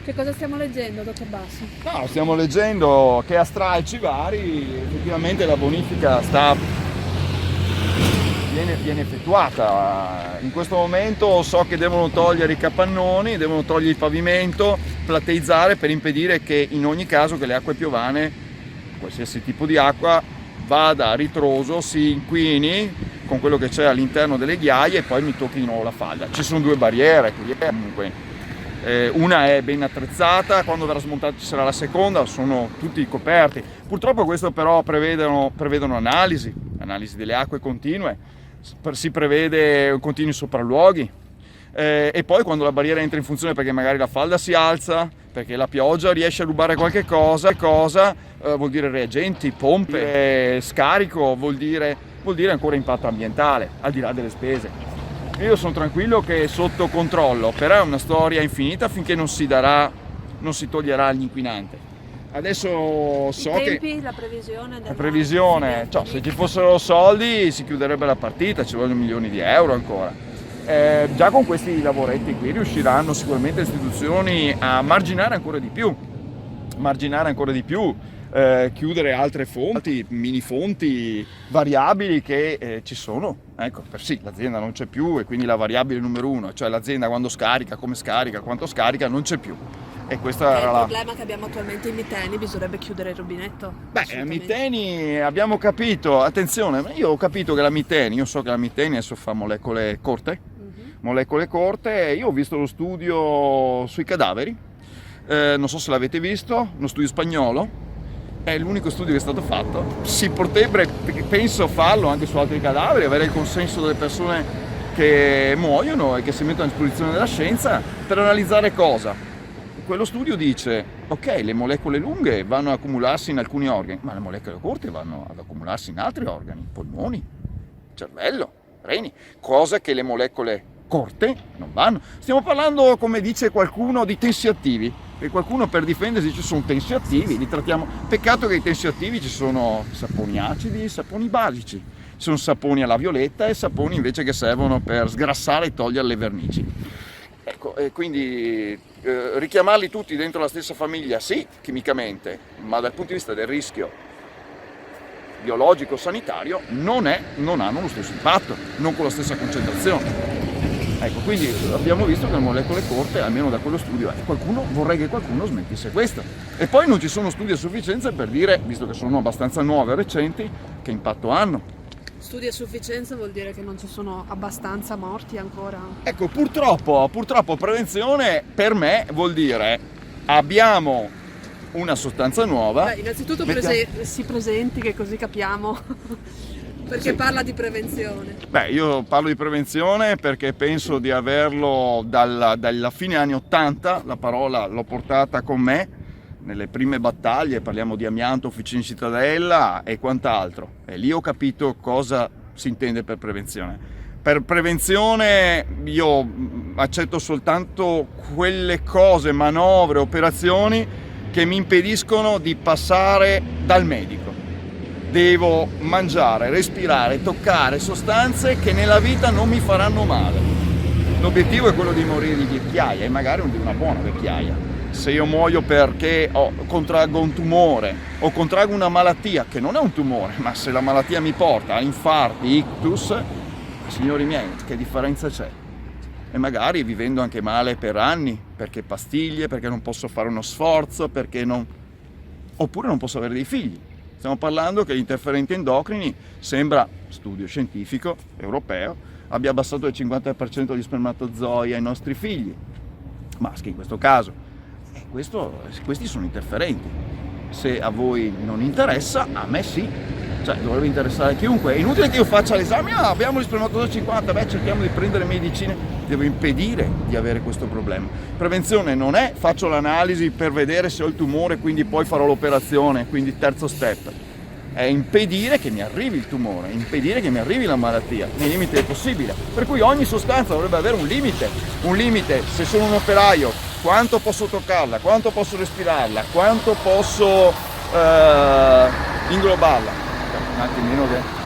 Che cosa stiamo leggendo, dottor Bassi? No, stiamo leggendo che a stralci vari effettivamente la bonifica viene effettuata. In questo momento so che devono togliere i capannoni, devono togliere il pavimento, plateizzare per impedire che in ogni caso che le acque piovane, qualsiasi tipo di acqua, vada a ritroso, si inquini con quello che c'è all'interno delle ghiaie e poi mi tocchi di nuovo la falda. Ci sono due barriere qui, comunque. Una è ben attrezzata, quando verrà smontata ci sarà la seconda, sono tutti coperti. Purtroppo questo però prevedono analisi delle acque continue, si prevede continui sopralluoghi e poi quando la barriera entra in funzione perché magari la falda si alza, perché la pioggia riesce a rubare qualche cosa, vuol dire reagenti, pompe, scarico, vuol dire ancora impatto ambientale, al di là delle spese. Io sono tranquillo che è sotto controllo, però è una storia infinita finché non si toglierà l'inquinante. Adesso so tempi, che la previsione, cioè, se ci fossero soldi si chiuderebbe la partita, ci vogliono milioni di euro ancora. Già con questi lavoretti qui riusciranno sicuramente le istituzioni a marginare ancora di più, chiudere altre fonti, mini fonti variabili che ci sono. Ecco, sì, l'azienda non c'è più e quindi la variabile numero uno, cioè l'azienda quando scarica, come scarica, quanto scarica, non c'è più. E questa era il problema che abbiamo attualmente in Miteni, bisognerebbe chiudere il rubinetto. Beh, Miteni abbiamo capito, attenzione, io ho capito che la Miteni, io so che la Miteni adesso fa molecole corte, io ho visto lo studio sui cadaveri, non so se l'avete visto, uno studio spagnolo. È l'unico studio che è stato fatto, si potrebbe, penso, farlo anche su altri cadaveri, avere il consenso delle persone che muoiono e che si mettono a disposizione della scienza per analizzare cosa. Quello studio dice, ok, le molecole lunghe vanno ad accumularsi in alcuni organi, ma le molecole corte vanno ad accumularsi in altri organi, polmoni, cervello, reni, cosa che le molecole corte non vanno. Stiamo parlando, come dice qualcuno, di tensioattivi. E qualcuno per difendersi dice sono tensioattivi, li trattiamo. Peccato che i tensioattivi ci sono saponi acidi e saponi basici. Ci sono saponi alla violetta e saponi invece che servono per sgrassare e togliere le vernici. Ecco, e quindi richiamarli tutti dentro la stessa famiglia, sì, chimicamente, ma dal punto di vista del rischio biologico-sanitario non hanno lo stesso impatto, non con la stessa concentrazione. Ecco, quindi abbiamo visto che le molecole corte, almeno da quello studio, vorrei che qualcuno smentisse questo. E poi non ci sono studi a sufficienza per dire, visto che sono abbastanza nuove e recenti, che impatto hanno. Studi a sufficienza vuol dire che non ci sono abbastanza morti ancora? Ecco, purtroppo prevenzione per me vuol dire abbiamo una sostanza nuova. Beh, innanzitutto si presenti che così capiamo. Perché sì. Parla di prevenzione? Beh, io parlo di prevenzione perché penso di averlo dalla fine anni 80, la parola l'ho portata con me nelle prime battaglie, parliamo di amianto, officine in cittadella e quant'altro. E lì ho capito cosa si intende per prevenzione. Per prevenzione io accetto soltanto quelle cose, manovre, operazioni che mi impediscono di passare dal medico. Devo mangiare, respirare, toccare sostanze che nella vita non mi faranno male. L'obiettivo è quello di morire di vecchiaia e magari di una buona vecchiaia. Se io muoio perché contraggo un tumore o contraggo una malattia, che non è un tumore, ma se la malattia mi porta a infarti, ictus, signori miei, che differenza c'è? E magari vivendo anche male per anni, perché pastiglie, perché non posso fare uno sforzo, oppure non posso avere dei figli. Stiamo parlando che gli interferenti endocrini, sembra, studio scientifico europeo, abbia abbassato del 50% gli spermatozoi ai nostri figli, maschi in questo caso. Questi sono interferenti. Se a voi non interessa, a me sì. Cioè, dovrebbe interessare a chiunque. È inutile che io faccia l'esame, abbiamo gli spermatozoi 50, cerchiamo di prendere medicine. Devo impedire di avere questo problema. Prevenzione non è faccio l'analisi per vedere se ho il tumore, quindi poi farò l'operazione, quindi terzo step. È impedire che mi arrivi il tumore, impedire che mi arrivi la malattia, nei limiti del possibile. Per cui ogni sostanza dovrebbe avere un limite. Un limite, se sono un operaio, quanto posso toccarla, quanto posso respirarla, quanto posso inglobarla. Un attimino che